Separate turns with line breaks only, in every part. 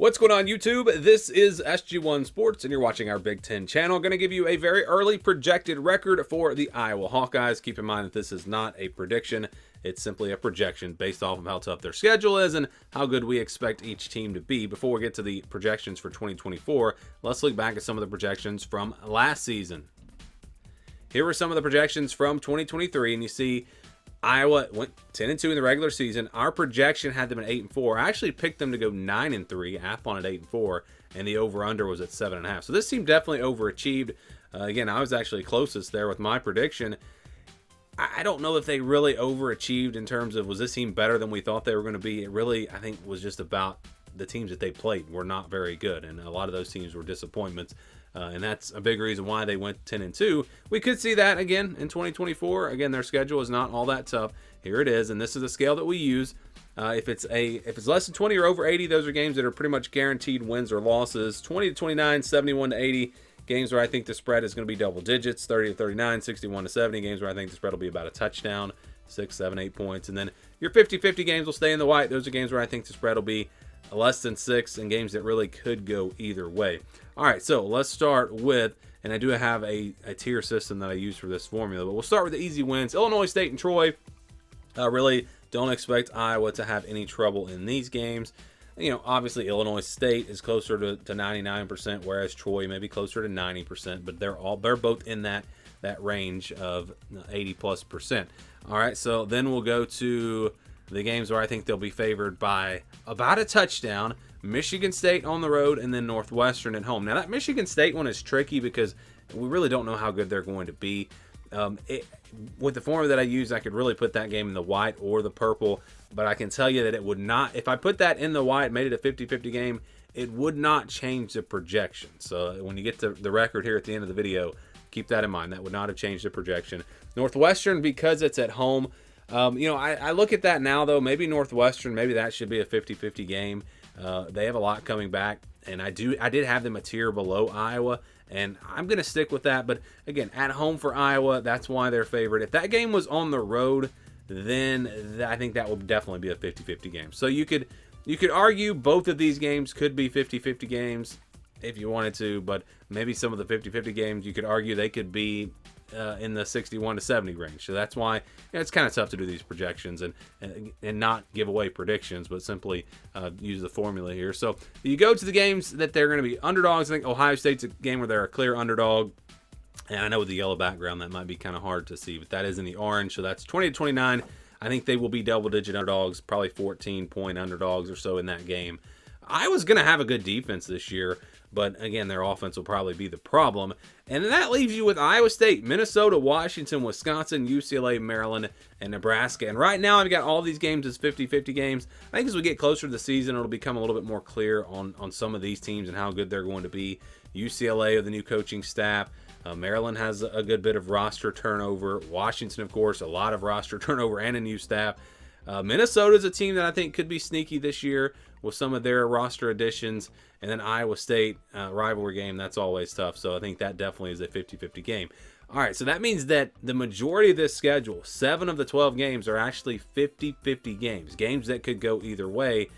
What's going on, YouTube? This is SG1 Sports, and you're watching our Big Ten channel. Going to give you a very early projected record for the Iowa Hawkeyes. Keep in mind that this is not a prediction. It's simply a projection based off of how tough their schedule is and how good we expect each team to be. Before we get to the projections for 2024, let's look back at some of the projections from last season. Here were some of the projections from 2023, and you see Iowa went 10-2 in the regular season. Our projection had them at 8-4. I actually picked them to go 9-3. Athlon at 8-4, and the over/under was at 7.5. So this team definitely overachieved. Again, I was actually closest there with my prediction. I don't know if they really overachieved in terms of was this team better than we thought they were going to be. It really, I think, was just about the teams that they played were not very good, and a lot of those teams were disappointments. And that's a big reason why they went 10-2. We could see that again in 2024. Again, their schedule is not all that tough. Here it is, and this is the scale that we use. If it's less than 20 or over 80, those are games that are pretty much guaranteed wins or losses. 20-29, 71-80, games where I think the spread is going to be double digits. 30-39, 61-70, games where I think the spread will be about a touchdown, 6, 7, 8 points. And then your 50-50 games will stay in the white. Those are games where I think the spread will be less than 6, and games that really could go either way. All right, so let's start with, and I do have a tier system that I use for this formula, but we'll start with the easy wins. Illinois State and Troy. Really don't expect Iowa to have any trouble in these games. You know, obviously Illinois State is closer to 99%, whereas Troy may be closer to 90%, but they're both in that range of 80+%. All right, so then we'll go to the games where I think they'll be favored by about a touchdown. Michigan State on the road, and then Northwestern at home. Now, that Michigan State one is tricky because we really don't know how good they're going to be. With the formula that I use, I could really put that game in the white or the purple, but I can tell you that it would not, if I put that in the white, made it a 50-50 game, it would not change the projection. So when you get to the record here at the end of the video, keep that in mind. That would not have changed the projection. Northwestern, because it's at home, I look at that now, though. Maybe Northwestern, maybe that should be a 50-50 game. They have a lot coming back, and I did have them a tier below Iowa, and I'm going to stick with that. But again, at home for Iowa, that's why they're favored. If that game was on the road, then I think that would definitely be a 50-50 game. So you could argue both of these games could be 50-50 games if you wanted to, but maybe some of the 50-50 games you could argue they could be in the 61-70 range. So that's why it's kind of tough to do these projections and not give away predictions, but simply use the formula here. So you go to the games that they're going to be underdogs. I think Ohio State's a game where they're a clear underdog. And I know with the yellow background that might be kind of hard to see, but that is in the orange. So that's 20-29. I think they will be double-digit underdogs, probably 14-point underdogs or so in that game. Iowa's going to have a good defense this year, but again, their offense will probably be the problem. And that leaves you with Iowa State, Minnesota, Washington, Wisconsin, UCLA, Maryland, and Nebraska. And right now, I've got all these games as 50-50 games. I think as we get closer to the season, it'll become a little bit more clear on some of these teams and how good they're going to be. UCLA with the new coaching staff. Maryland has a good bit of roster turnover. Washington, of course, a lot of roster turnover and a new staff. Minnesota is a team that I think could be sneaky this year with some of their roster additions. And then Iowa State, rivalry game, that's always tough. So I think that definitely is a 50-50 game. All right, so that means that the majority of this schedule, 7 of the 12 games, are actually 50-50 games that could go either way.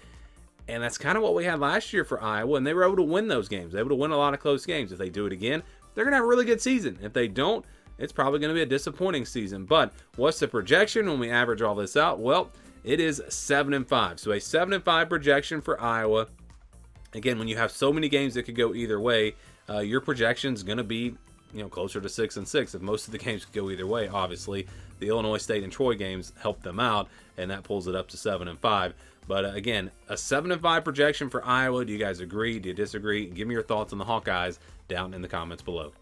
And that's kind of what we had last year for Iowa, and they were able to win those games. They were able to win a lot of close games. If they do it again, they're going to have a really good season. If they don't, it's probably going to be a disappointing season. But what's the projection when we average all this out? Well, it is 7-5. So a 7-5 projection for Iowa. Again, when you have so many games that could go either way, your projection is going to be closer to 6-6. If most of the games could go either way, obviously the Illinois State and Troy games help them out, and that pulls it up to 7-5. But again, a 7-5 projection for Iowa. Do you guys agree? Do you disagree? Give me your thoughts on the Hawkeyes down in the comments below.